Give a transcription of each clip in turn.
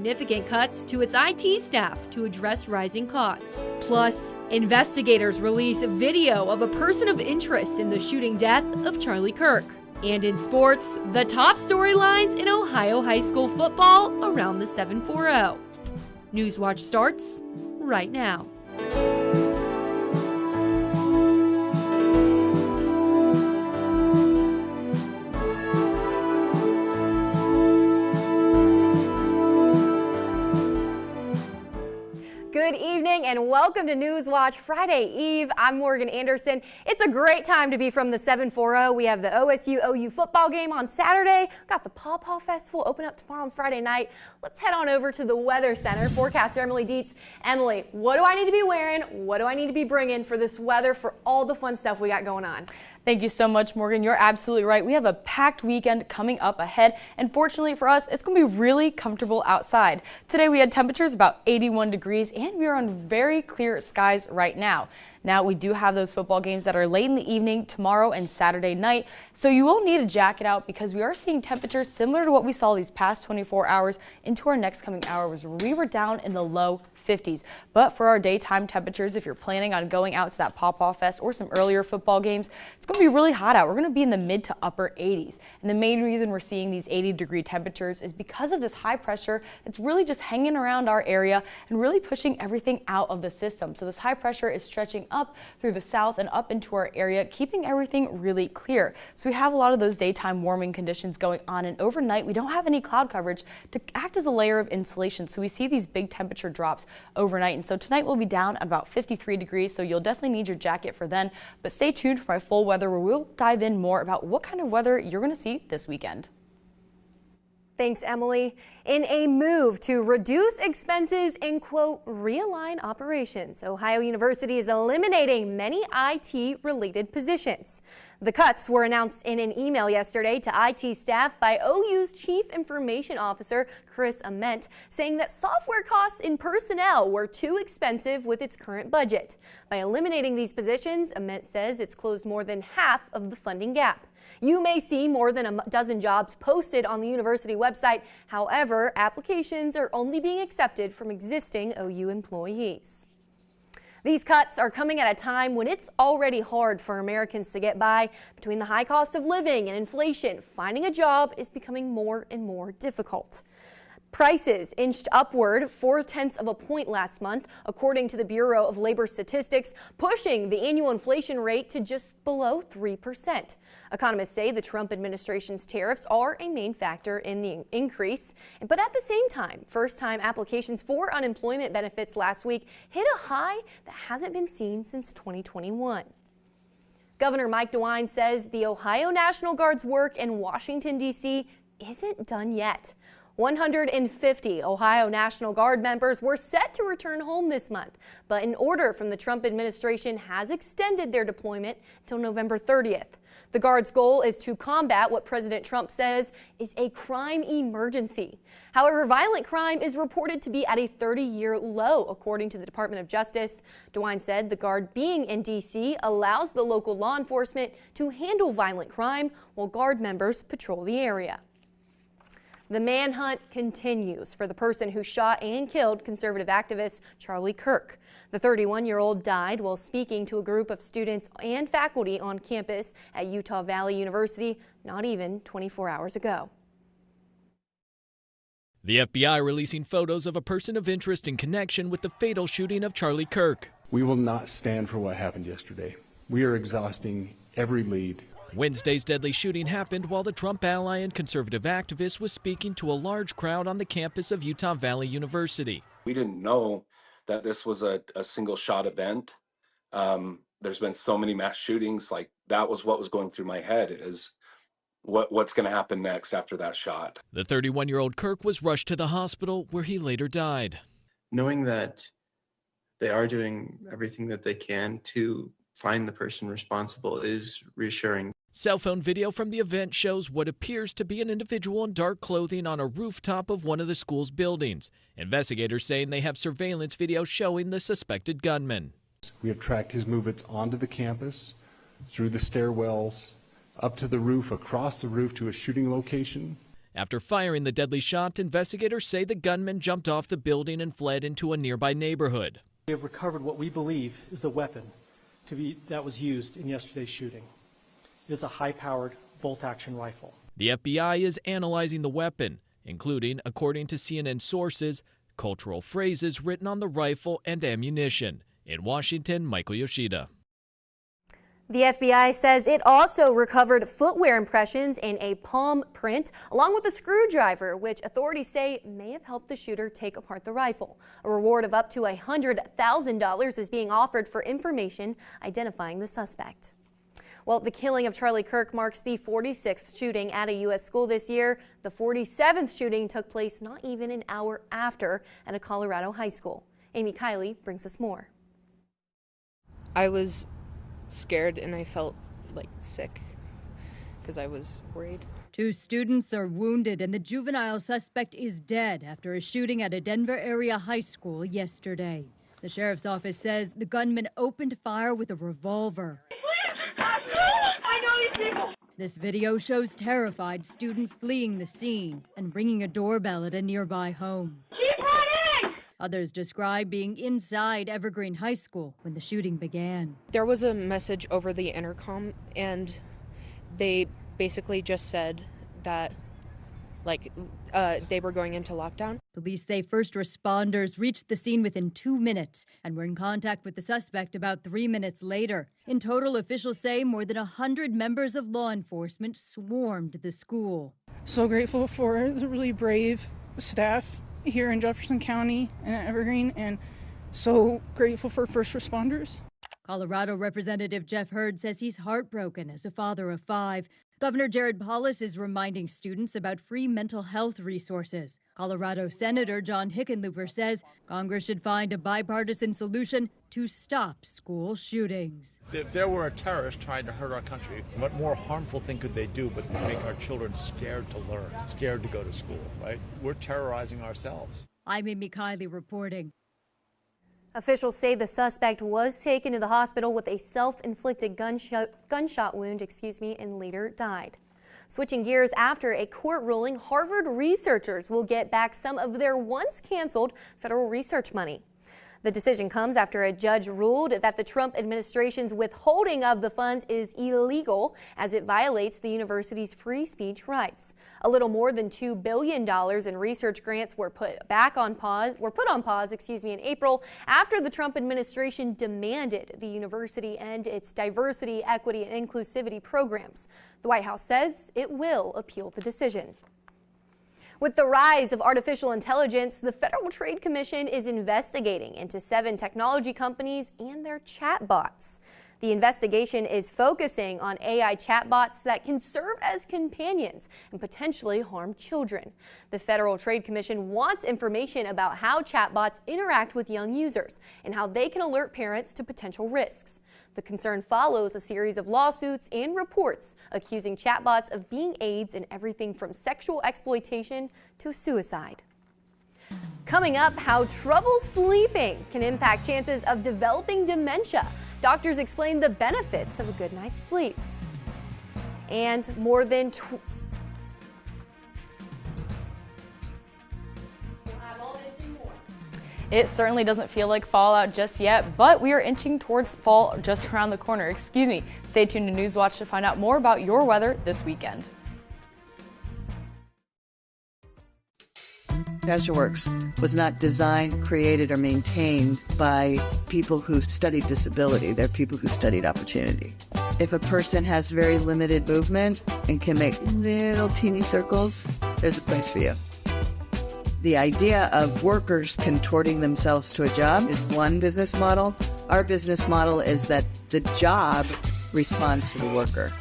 significant cuts to its IT staff to address rising costs. Plus, investigators release video of a person of interest in the shooting death of Charlie Kirk. And in sports, the top storylines in Ohio high school football around the 740. Newswatch starts right now. Good evening and welcome to Newswatch Friday Eve. I'm Morgan Anderson. It's a great time to be from the 740. We have the OSU-OU football game on Saturday. We've got the Paw Paw Festival open up tomorrow on Friday night. Let's head on over to the Weather Center. Forecaster Emily Dietz. Emily, what do I need to be wearing? What do I need to be bringing for this weather, for all the fun stuff we got going on? Thank you so much, Morgan. You're absolutely right. We have a packed weekend coming up ahead, and fortunately for us, it's going to be really comfortable outside. Today we had temperatures about 81 degrees, and we are on very clear skies right now. Now, we do have those football games that are late in the evening tomorrow and Saturday night, so you will need a jacket out because we are seeing temperatures similar to what we saw these past 24 hours into our next coming hours. We were down in the low 50s. But for our daytime temperatures, if you're planning on going out to that Paw Paw Fest or some earlier football games, it's going to be really hot out. We're going to be in the mid to upper 80s. And the main reason we're seeing these 80-degree temperatures is because of this high pressure that's really just hanging around our area and really pushing everything out of the system. So this high pressure is stretching up through the south and up into our area, keeping everything really clear. So we have a lot of those daytime warming conditions going on, and overnight we don't have any cloud coverage to act as a layer of insulation. So we see these big temperature drops overnight, and so tonight we'll be down at about 53 degrees, so you'll definitely need your jacket for then. But stay tuned for my full weather where we'll dive in more about what kind of weather you're going to see this weekend. Thanks, Emily. In a move to reduce expenses and, quote, realign operations, Ohio University is eliminating many IT-related positions. The cuts were announced in an email yesterday to IT staff by OU's Chief Information Officer, Chris Ament, saying that software costs in personnel were too expensive with its current budget. By eliminating these positions, Ament says it's closed more than half of the funding gap. You may see more than a dozen jobs posted on the university website. However, applications are only being accepted from existing OU employees. These cuts are coming at a time when it's already hard for Americans to get by. Between the high cost of living and inflation, finding a job is becoming more and more difficult. Prices inched upward 0.4 of a point last month, according to the Bureau of Labor Statistics, pushing the annual inflation rate to just below 3%. Economists say the Trump administration's tariffs are a main factor in the increase. But at the same time, first-time applications for unemployment benefits last week hit a high that hasn't been seen since 2021. Governor Mike DeWine says the Ohio National Guard's work in Washington, D.C. isn't done yet. 150 Ohio National Guard members were set to return home this month, but an order from the Trump administration has extended their deployment until November 30th. The Guard's goal is to combat what President Trump says is a crime emergency. However, violent crime is reported to be at a 30-year low, according to the Department of Justice. DeWine said the Guard being in D.C. allows the local law enforcement to handle violent crime while Guard members patrol the area. The manhunt continues for the person who shot and killed conservative activist Charlie Kirk. The 31-year-old died while speaking to a group of students and faculty on campus at Utah Valley University not even 24 hours ago. The FBI releasing photos of a person of interest in connection with the fatal shooting of Charlie Kirk. We will not stand for what happened yesterday. We are exhausting every lead. Wednesday's deadly shooting happened while the Trump ally and conservative activist was speaking to a large crowd on the campus of Utah Valley University. We didn't know that this was a single shot event. There's been so many mass shootings. Like, that was what was going through my head, is what's going to happen next after that shot. The 31-year-old Kirk was rushed to the hospital where he later died. Knowing that they are doing everything that they can to find the person responsible is reassuring. Cell phone video from the event shows what appears to be an individual in dark clothing on a rooftop of one of the school's buildings. Investigators saying they have surveillance video showing the suspected gunman. We have tracked his movements onto the campus, through the stairwells, up to the roof, across the roof to a shooting location. After firing the deadly shot, investigators say the gunman jumped off the building and fled into a nearby neighborhood. We have recovered what we believe is the weapon that was used in yesterday's shooting. It is a high-powered bolt-action rifle. The FBI is analyzing the weapon, including, according to CNN sources, cultural phrases written on the rifle and ammunition. In Washington, Michael Yoshida. The FBI says it also recovered footwear impressions and a palm print, along with a screwdriver, which authorities say may have helped the shooter take apart the rifle. A reward of up to $100,000 is being offered for information identifying the suspect. Well, the killing of Charlie Kirk marks the 46th shooting at a U.S. school this year. The 47th shooting took place not even an hour after at a Colorado high school. Amy Kiley brings us more. I was scared and I felt like sick because I was worried. 2 students are wounded and the juvenile suspect is dead after a shooting at a Denver area high school yesterday. The sheriff's office says the gunman opened fire with a revolver. I know these people. This video shows terrified students fleeing the scene and ringing a doorbell at a nearby home. Keep running! Others describe being inside Evergreen High School when the shooting began. There was a message over the intercom and they basically just said that they were going into lockdown. Police say first responders reached the scene within 2 minutes and were in contact with the suspect about 3 minutes later. In total, officials say more than 100 members of law enforcement swarmed the school. So grateful for the really brave staff here in Jefferson County and at Evergreen, and so grateful for first responders. Colorado Representative Jeff Hurd says he's heartbroken as a father of 5. Governor Jared Polis is reminding students about free mental health resources. Colorado Senator John Hickenlooper says Congress should find a bipartisan solution to stop school shootings. If there were a terrorist trying to hurt our country, what more harmful thing could they do but to make our children scared to learn, scared to go to school, right? We're terrorizing ourselves. I'm Amy Kiley reporting. Officials say the suspect was taken to the hospital with a self-inflicted gunshot wound, and later died. Switching gears, after a court ruling, Harvard researchers will get back some of their once canceled federal research money. The decision comes after a judge ruled that the Trump administration's withholding of the funds is illegal as it violates the university's free speech rights. A little more than $2 billion in research grants were put on pause in April after the Trump administration demanded the university end its diversity, equity, and inclusivity programs. The White House says it will appeal the decision. With the rise of artificial intelligence, the Federal Trade Commission is investigating into 7 technology companies and their chatbots. The investigation is focusing on AI chatbots that can serve as companions and potentially harm children. The Federal Trade Commission wants information about how chatbots interact with young users and how they can alert parents to potential risks. The concern follows a series of lawsuits and reports accusing chatbots of being aids in everything from sexual exploitation to suicide. Coming up, how trouble sleeping can impact chances of developing dementia. Doctors explain the benefits of a good night's sleep. And more than It certainly doesn't feel like fall out just yet, but we are inching towards fall just around the corner. Stay tuned to Newswatch to find out more about your weather this weekend. CasualWorks was not designed, created, or maintained by people who studied disability. They're people who studied opportunity. If a person has very limited movement and can make little teeny circles, there's a place for you. The idea of workers contorting themselves to a job is one business model. Our business model is that the job responds to the worker.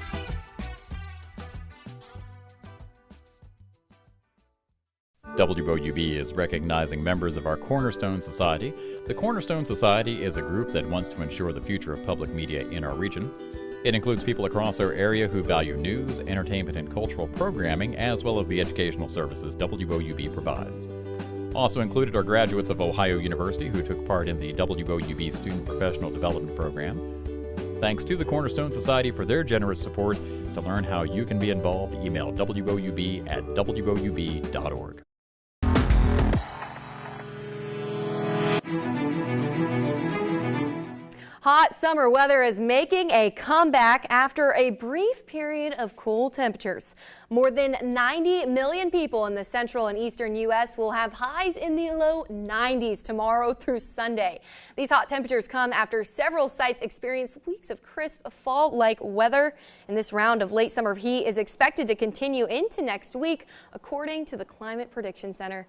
WOUB is recognizing members of our Cornerstone Society. The Cornerstone Society is a group that wants to ensure the future of public media in our region. It includes people across our area who value news, entertainment, and cultural programming, as well as the educational services WOUB provides. Also included are graduates of Ohio University who took part in the WOUB Student Professional Development Program. Thanks to the Cornerstone Society for their generous support, To learn how you can be involved, email woub@woub.org. Hot summer weather is making a comeback after a brief period of cool temperatures. More than 90 million people in the central and eastern U.S. will have highs in the low 90s tomorrow through Sunday. These hot temperatures come after several sites experience weeks of crisp fall-like weather. And this round of late summer heat is expected to continue into next week, according to the Climate Prediction Center.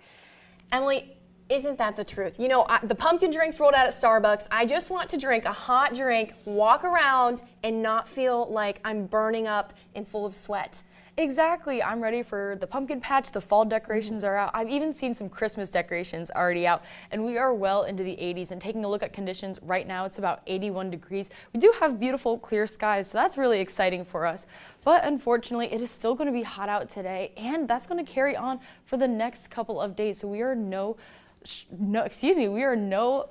Emily, isn't that the truth? You know, the pumpkin drinks rolled out at Starbucks. I just want to drink a hot drink, walk around, and not feel like I'm burning up and full of sweat. Exactly. I'm ready for the pumpkin patch. The fall decorations are out. I've even seen some Christmas decorations already out, and we are well into the 80s. And taking a look at conditions right now, it's about 81 degrees. We do have beautiful clear skies, so that's really exciting for us. But unfortunately, it is still going to be hot out today, and that's going to carry on for the next couple of days. So we are no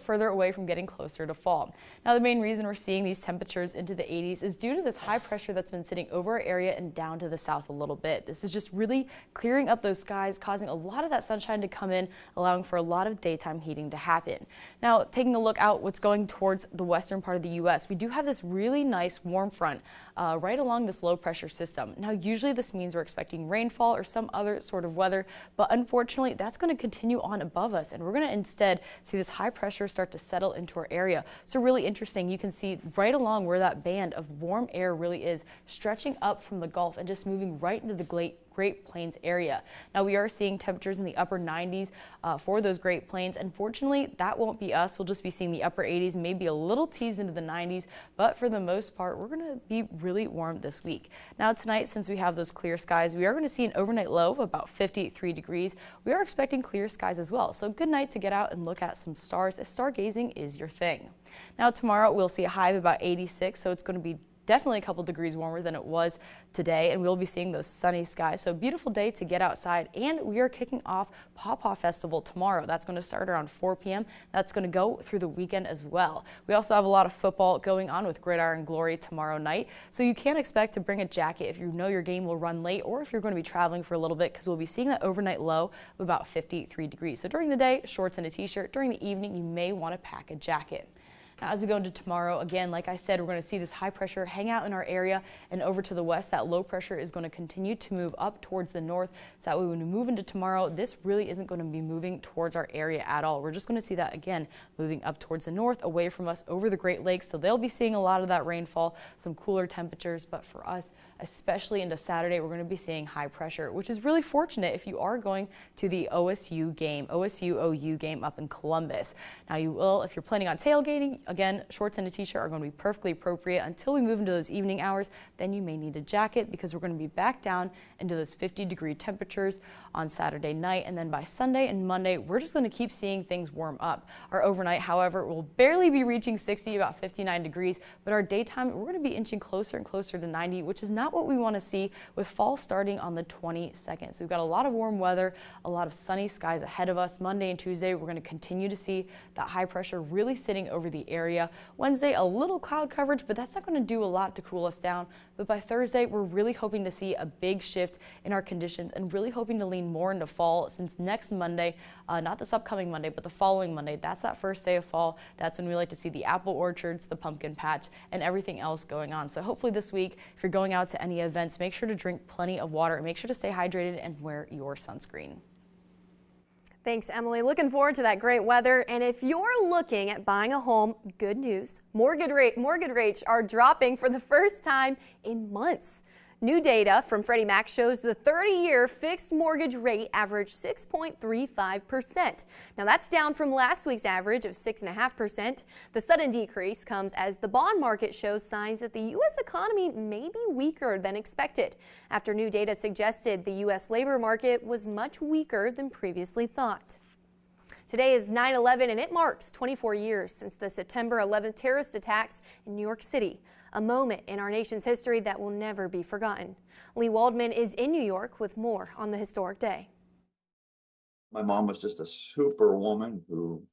further away from getting closer to fall. Now, the main reason we're seeing these temperatures into the 80s is due to this high pressure that's been sitting over our area and down to the south a little bit. This is just really clearing up those skies, causing a lot of that sunshine to come in, allowing for a lot of daytime heating to happen. Now, taking a look out what's going towards the western part of the U.S., we do have this really nice warm front right along this low pressure system. Now, usually this means we're expecting rainfall or some other sort of weather, but unfortunately that's going to continue on above us, and we're going to instead see this high pressure start to settle into our area. So really interesting, you can see right along where that band of warm air really is, stretching up from the Gulf and just moving right into the Great Plains area. Now, we are seeing temperatures in the upper 90s for those Great Plains. Unfortunately, that won't be us. We'll just be seeing the upper 80s, maybe a little tease into the 90s, but for the most part, we're going to be really warm this week. Now, tonight, since we have those clear skies, we are going to see an overnight low of about 53 degrees. We are expecting clear skies as well, so good night to get out and look at some stars if stargazing is your thing. Now, tomorrow, we'll see a high of about 86, so it's going to be definitely a couple degrees warmer than it was today, and we'll be seeing those sunny skies. So a beautiful day to get outside, and we are kicking off Pawpaw Festival tomorrow. That's going to start around 4 p.m. That's going to go through the weekend as well. We also have a lot of football going on with Gridiron Glory tomorrow night, so you can expect to bring a jacket if you know your game will run late or if you're going to be traveling for a little bit, because we'll be seeing that overnight low of about 53 degrees. So during the day, shorts and a t-shirt. During the evening, you may want to pack a jacket. Now, as we go into tomorrow, again, like I said, we're going to see this high pressure hang out in our area, and over to the west, that low pressure is going to continue to move up towards the north. So that way, when we move into tomorrow, this really isn't going to be moving towards our area at all. We're just going to see that again, moving up towards the north, away from us, over the Great Lakes. So they'll be seeing a lot of that rainfall, some cooler temperatures, but for us, especially into Saturday, we're going to be seeing high pressure, which is really fortunate if you are going to the OSU OU game up in Columbus. Now, you will, if you're planning on tailgating, again, shorts and a t-shirt are going to be perfectly appropriate until we move into those evening hours. Then you may need a jacket, because we're going to be back down into those 50-degree temperatures on Saturday night. And then by Sunday and Monday, we're just going to keep seeing things warm up. Our overnight, however, will barely be reaching 60, about 59 degrees, but our daytime, we're going to be inching closer and closer to 90, which is not what we want to see with fall starting on the 22nd. So we've got a lot of warm weather, a lot of sunny skies ahead of us. Monday and Tuesday, we're going to continue to see that high pressure really sitting over the area. Wednesday, a little cloud coverage, but that's not going to do a lot to cool us down. But by Thursday, we're really hoping to see a big shift in our conditions and really hoping to lean more into fall, since next Monday, not this upcoming Monday, but the following Monday, that's that first day of fall. That's when we like to see the apple orchards, the pumpkin patch, and everything else going on. So hopefully this week, if you're going out to any events, make sure to drink plenty of water and make sure to stay hydrated and wear your sunscreen. Thanks, Emily. Looking forward to that great weather. And if you're looking at buying a home, good news. Mortgage rates are dropping for the first time in months. New data from Freddie Mac shows the 30-year fixed mortgage rate averaged 6.35%. Now, that's down from last week's average of 6.5%. The sudden decrease comes as the bond market shows signs that the U.S. economy may be weaker than expected, after new data suggested the U.S. labor market was much weaker than previously thought. Today is 9/11, and it marks 24 years since the September 11th terrorist attacks in New York City, a moment in our nation's history that will never be forgotten. Lee Waldman is in New York with more on the historic day. My mom was just a super woman who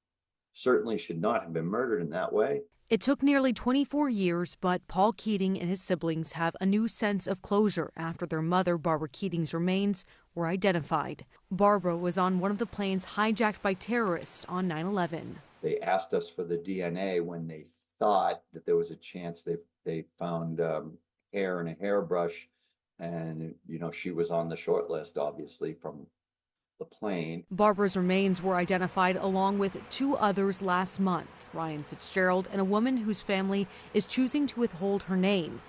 certainly should not have been murdered in that way. It took nearly 24 years, but Paul Keating and his siblings have a new sense of closure after their mother, Barbara Keating's remains were identified. Barbara was on one of the planes hijacked by terrorists on 9/11. They asked us for the DNA when they thought that there was a chance. They found hair in a hairbrush, and she was on the short list, obviously, from the plane. Barbara's remains were identified along with 2 others last month, Ryan Fitzgerald and a woman whose family is choosing to withhold her name.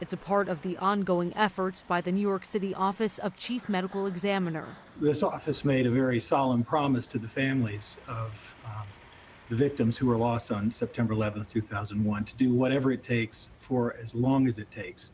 It's a part of the ongoing efforts by the New York City Office of Chief Medical Examiner. This office made a very solemn promise to the families of the victims who were lost on September 11th, 2001, to do whatever it takes for as long as it takes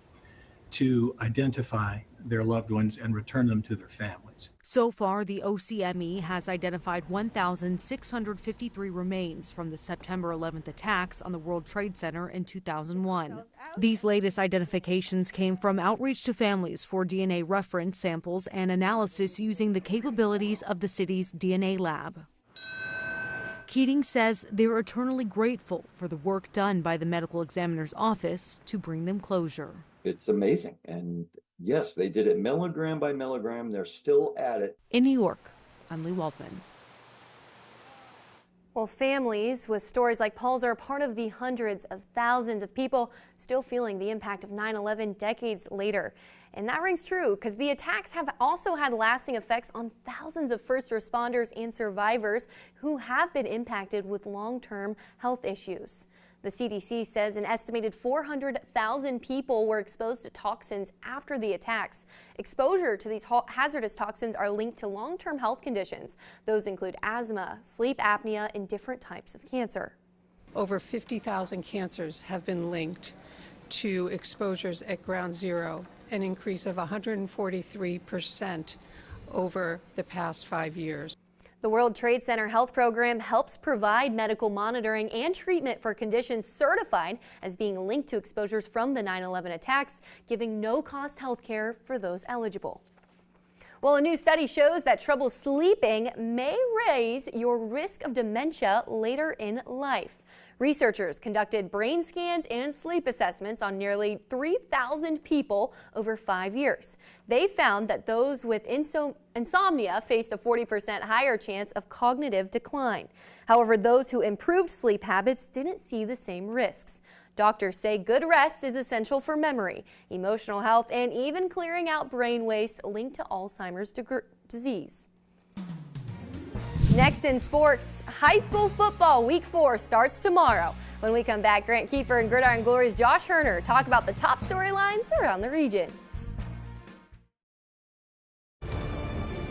to identify their loved ones and return them to their families. So far, the OCME has identified 1,653 remains from the September 11th attacks on the World Trade Center in 2001. These latest identifications came from outreach to families for DNA reference samples and analysis using the capabilities of the city's DNA lab. Keating says they're eternally grateful for the work done by the medical examiner's office to bring them closure. It's amazing. And yes, they did it milligram by milligram. They're still at it. In New York, I'm Lee Waldman. Well, families with stories like Paul's are a part of the hundreds of thousands of people still feeling the impact of 9/11 decades later. And that rings true because the attacks have also had lasting effects on thousands of first responders and survivors who have been impacted with long-term health issues. The CDC says an estimated 400,000 people were exposed to toxins after the attacks. Exposure to these hazardous toxins are linked to long-term health conditions. Those include asthma, sleep apnea, and different types of cancer. Over 50,000 cancers have been linked to exposures at ground zero, an increase of 143% over the past 5 years. The World Trade Center Health Program helps provide medical monitoring and treatment for conditions certified as being linked to exposures from the 9/11 attacks, giving no-cost health care for those eligible. Well, a new study shows that trouble sleeping may raise your risk of dementia later in life. Researchers conducted brain scans and sleep assessments on nearly 3,000 people over 5 years. They found that those with insomnia faced a 40% higher chance of cognitive decline. However, those who improved sleep habits didn't see the same risks. Doctors say good rest is essential for memory, emotional health, and even clearing out brain waste linked to Alzheimer's disease. Next in sports, high school football week 4 starts tomorrow. When we come back, Grant Kiefer and Gridiron Glory's Josh Herner talk about the top storylines around the region.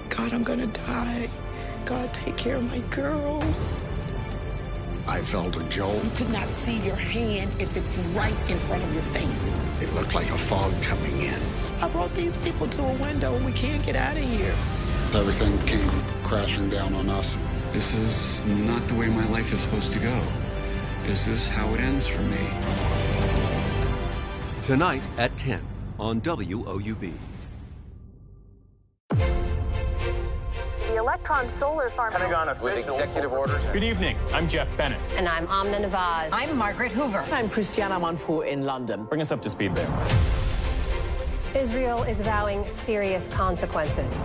God, I'm gonna die. God, take care of my girls. I felt a jolt. You could not see your hand if it's right in front of your face. It looked like a fog coming in. I brought these people to a window and we can't get out of here. Everything came crashing down on us. This is not the way my life is supposed to go. Is this how it ends for me? Tonight at 10 on WOUB. The Electron Solar Farm. Pentagon official. With executive orders. Good evening. I'm Jeff Bennett. And I'm Amna Nawaz. I'm Margaret Hoover. I'm Christiana Manfur in London. Bring us up to speed there. Israel is vowing serious consequences.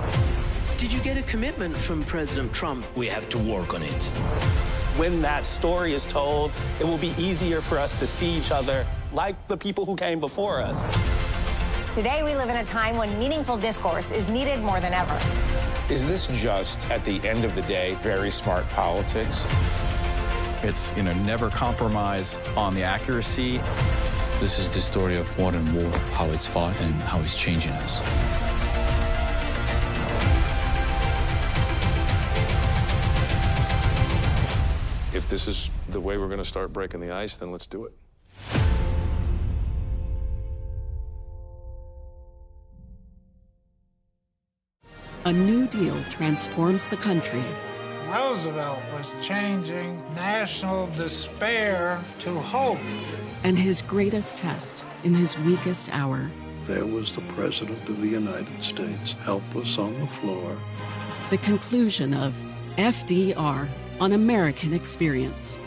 Did you get a commitment from President Trump? We have to work on it. When that story is told, it will be easier for us to see each other like the people who came before us. Today we live in a time when meaningful discourse is needed more than ever. Is this just, at the end of the day, very smart politics? It's, never compromise on the accuracy. This is the story of modern war, how it's fought and how it's changing us. If this is the way we're going to start breaking the ice, then let's do it. A New Deal transforms the country. Roosevelt was changing national despair to hope. And his greatest test in his weakest hour. There was the President of the United States, helpless on the floor. The conclusion of FDR, on American Experience.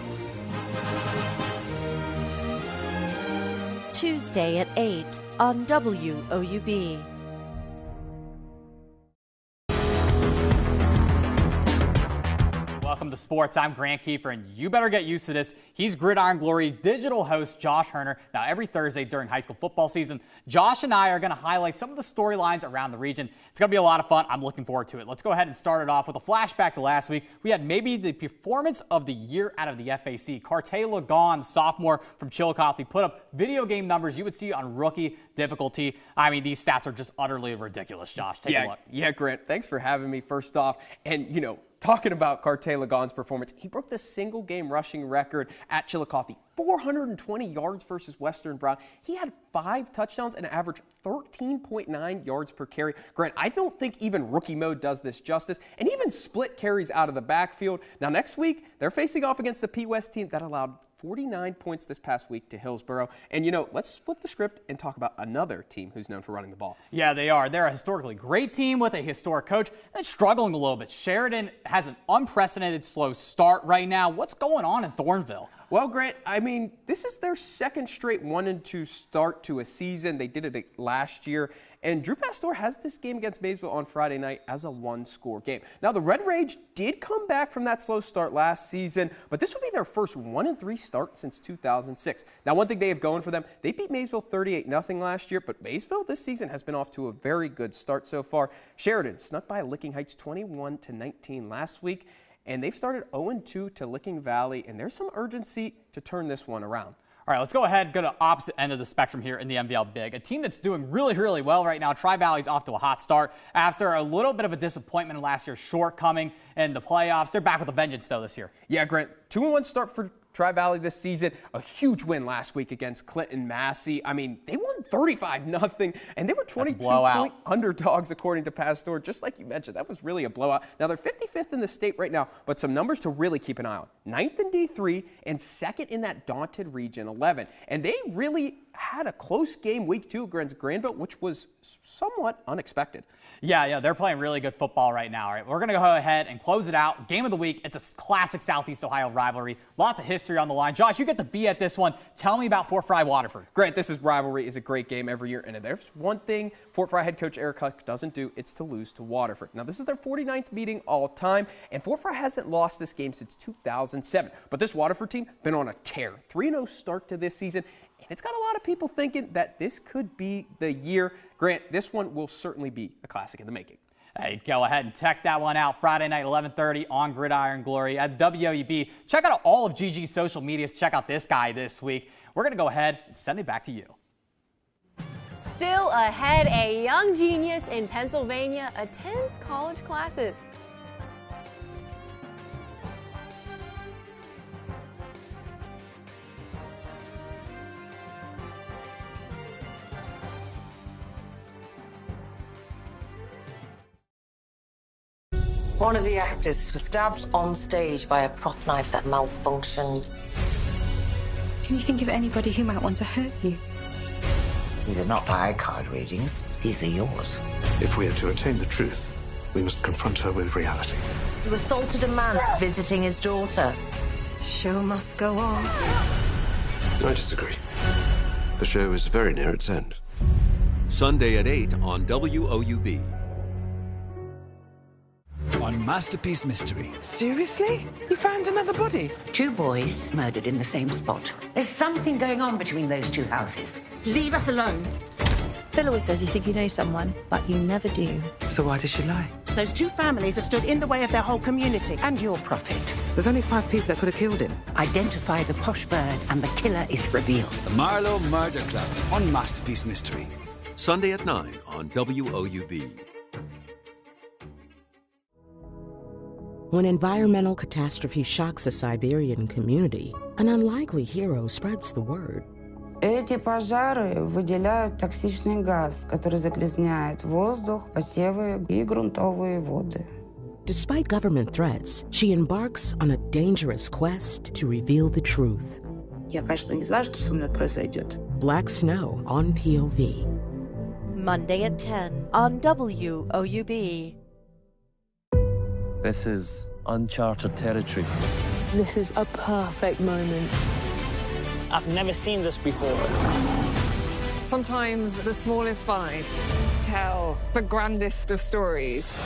Tuesday at 8 on WOUB. Welcome to sports. I'm Grant Kiefer, and you better get used to this. He's Gridiron Glory digital host Josh Herner. Now, every Thursday during high school football season, Josh and I are going to highlight some of the storylines around the region. It's going to be a lot of fun. I'm looking forward to it. Let's go ahead and start it off with a flashback to last week. We had maybe the performance of the year out of the FAC. Cartay Lagon, sophomore from Chillicothe, put up video game numbers you would see on rookie difficulty. I mean, these stats are just utterly ridiculous, Josh. Take a look. Yeah, Grant, thanks for having me first off. And, you know, talking about Cartay Lagon's performance, he broke the single game rushing record at Chillicothe, 420 yards versus Western Brown. He had 5 touchdowns and averaged 13.9 yards per carry. Grant, I don't think even rookie mode does this justice, and even split carries out of the backfield. Now, next week, they're facing off against the P West team that allowed 49 points this past week to Hillsborough. And, you know, let's flip the script and talk about another team who's known for running the ball. Yeah, they are. They're a historically great team with a historic coach and struggling a little bit. Sheridan has an unprecedented slow start right now. What's going on in Thornville? Well, Grant, I mean, this is their second straight 1-2 start to a season. They did it last year. And Drew Pastor has this game against Maysville on Friday night as a 1-score game. Now, the Red Rage did come back from that slow start last season, but this will be their first 1-3 start since 2006. Now, one thing they have going for them, they beat Maysville 38-0 last year, but Maysville this season has been off to a very good start so far. Sheridan snuck by Licking Heights 21-19 last week, and they've started 0-2 to Licking Valley, and there's some urgency to turn this one around. All right, let's go ahead and go to opposite end of the spectrum here in the MVL Big. A team that's doing really, really well right now. Tri-Valley's off to a hot start after a little bit of a disappointment in last year's shortcoming in the playoffs. They're back with a vengeance, though, this year. Yeah, Grant, 2-1 start for Tri-Valley this season. A huge win last week against Clinton Massey. I mean, they won 35-0, and they were 22-point underdogs, according to Pastor. Just like you mentioned, that was really a blowout. Now, they're 55th in the state right now, but some numbers to really keep an eye on. 9th in D3 and 2nd in that daunted Region 11. And they really had a close game week 2 against Granville, which was somewhat unexpected. Yeah, they're playing really good football right now. All right, we're going to go ahead and close it out. Game of the week. It's a classic Southeast Ohio rivalry. Lots of history on the line. Josh, you get to be at this one. Tell me about Fort Fry Waterford. Grant, this rivalry is a great game every year, and if there's one thing Fort Fry head coach Eric Huck doesn't do, it's to lose to Waterford. Now, this is their 49th meeting all time, and Fort Fry hasn't lost this game since 2007. But this Waterford team been on a tear. 3-0 start to this season. And it's got a lot of people thinking that this could be the year. Grant, this one will certainly be a classic in the making. Hey, go ahead and check that one out Friday night, 11:30 on Gridiron Glory at WOUB. Check out all of Gigi's social medias. Check out this guy this week. We're going to go ahead and send it back to you. Still ahead, a young genius in Pennsylvania attends college classes. One of the actors was stabbed on stage by a prop knife that malfunctioned. Can you think of anybody who might want to hurt you? These are not my card readings. These are yours. If we are to attain the truth, we must confront her with reality. You assaulted a man visiting his daughter. Show must go on. I disagree. The show is very near its end. Sunday at 8 on WOUB. On Masterpiece Mystery. Seriously? You found another body? 2 boys murdered in the same spot. There's something going on between those 2 houses. Leave us alone. Phil always says you think you know someone, but you never do. So why does she lie? Those 2 families have stood in the way of their whole community and your profit. There's only 5 people that could have killed him. Identify the posh bird and the killer is revealed. The Marlowe Murder Club on Masterpiece Mystery. Sunday at 9 on WOUB. When environmental catastrophe shocks a Siberian community, an unlikely hero spreads the word. Эти пожары выделяют токсичный газ, который загрязняет воздух, посевы и грунтовые воды. Despite government threats, she embarks on a dangerous quest to reveal the truth. Я, конечно, не знаю, что со мной произойдет. Black Snow on POV. Monday at 10 on WOUB. This is uncharted territory. This is a perfect moment. I've never seen this before. Sometimes the smallest fights tell the grandest of stories.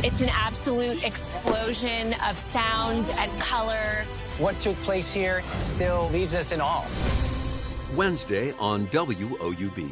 It's an absolute explosion of sound and color. What took place here still leaves us in awe. Wednesday on WOUB.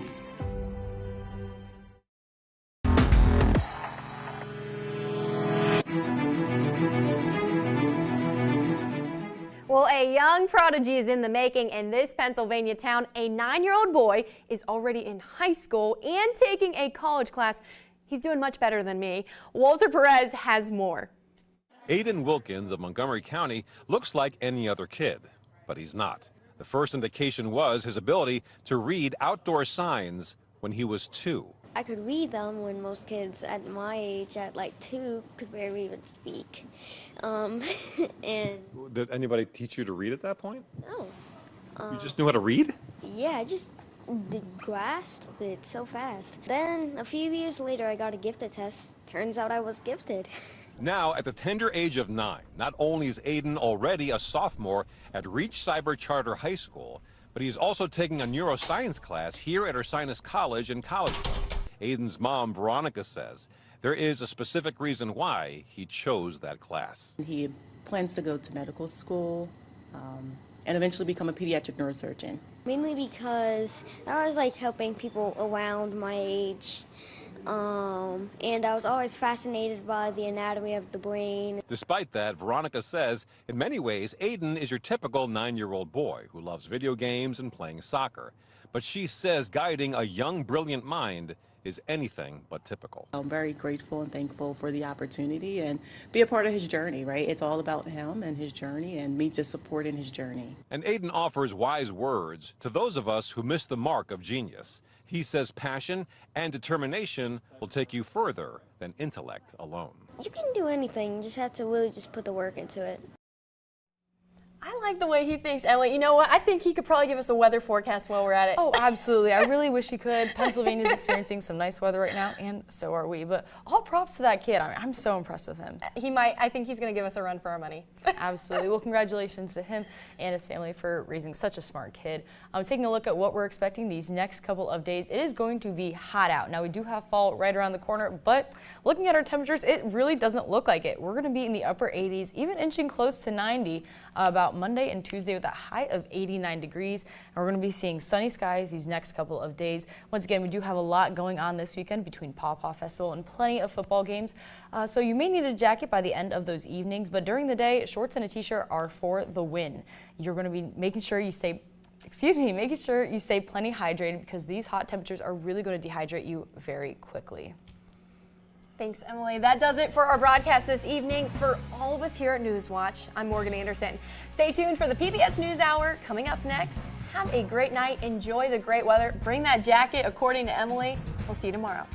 Well, a young prodigy is in the making in this Pennsylvania town. A 9-year-old boy is already in high school and taking a college class. He's doing much better than me. Walter Perez has more. Aiden Wilkins of Montgomery County looks like any other kid, but he's not. The first indication was his ability to read outdoor signs when he was 2. I could read them when most kids at my age, at like 2, could barely even speak. And Did anybody teach you to read at that point? no. You just knew how to read? Yeah, I just grasped it so fast. Then a few years later, I got a gifted test. Turns out I was gifted. Now, at the tender age of 9, not only is Aiden already a sophomore at Reach Cyber Charter High School, but he's also taking a neuroscience class here at Ursinus College in Collegeville. Aiden's mom, Veronica, says there is a specific reason why he chose that class. He plans to go to medical school and eventually become a pediatric neurosurgeon. Mainly because I was like helping people around my age. And I was always fascinated by the anatomy of the brain. Despite that, Veronica says, in many ways, Aiden is your typical 9-year-old boy who loves video games and playing soccer. But she says guiding a young, brilliant mind is anything but typical. I'm very grateful and thankful for the opportunity and be a part of his journey, right? It's all about him and his journey and me just supporting his journey. And Aiden offers wise words to those of us who miss the mark of genius. He says passion and determination will take you further than intellect alone. You can do anything, you just have to really just put the work into it. I like the way he thinks, Emily. You know what? I think he could probably give us a weather forecast while we're at it. Oh, absolutely. I really wish he could. Pennsylvania's experiencing some nice weather right now, and so are we. But all props to that kid. I mean, I'm so impressed with him. He might. I think he's going to give us a run for our money. Absolutely. Well, congratulations to him and his family for raising such a smart kid. Taking a look at what we're expecting these next couple of days, it is going to be hot out. Now, we do have fall right around the corner, but looking at our temperatures, it really doesn't look like it. We're going to be in the upper 80s, even inching close to 90 about Monday and Tuesday with a high of 89 degrees. And we're going to be seeing sunny skies these next couple of days. Once again, we do have a lot going on this weekend between Paw Paw Festival and plenty of football games. So you may need a jacket by the end of those evenings, but during the day, shorts and a t-shirt are for the win. You're going to be making sure you stay plenty hydrated because these hot temperatures are really going to dehydrate you very quickly. Thanks, Emily. That does it for our broadcast this evening. For all of us here at Newswatch, I'm Morgan Anderson. Stay tuned for the PBS News Hour coming up next. Have a great night. Enjoy the great weather. Bring that jacket, according to Emily. We'll see you tomorrow.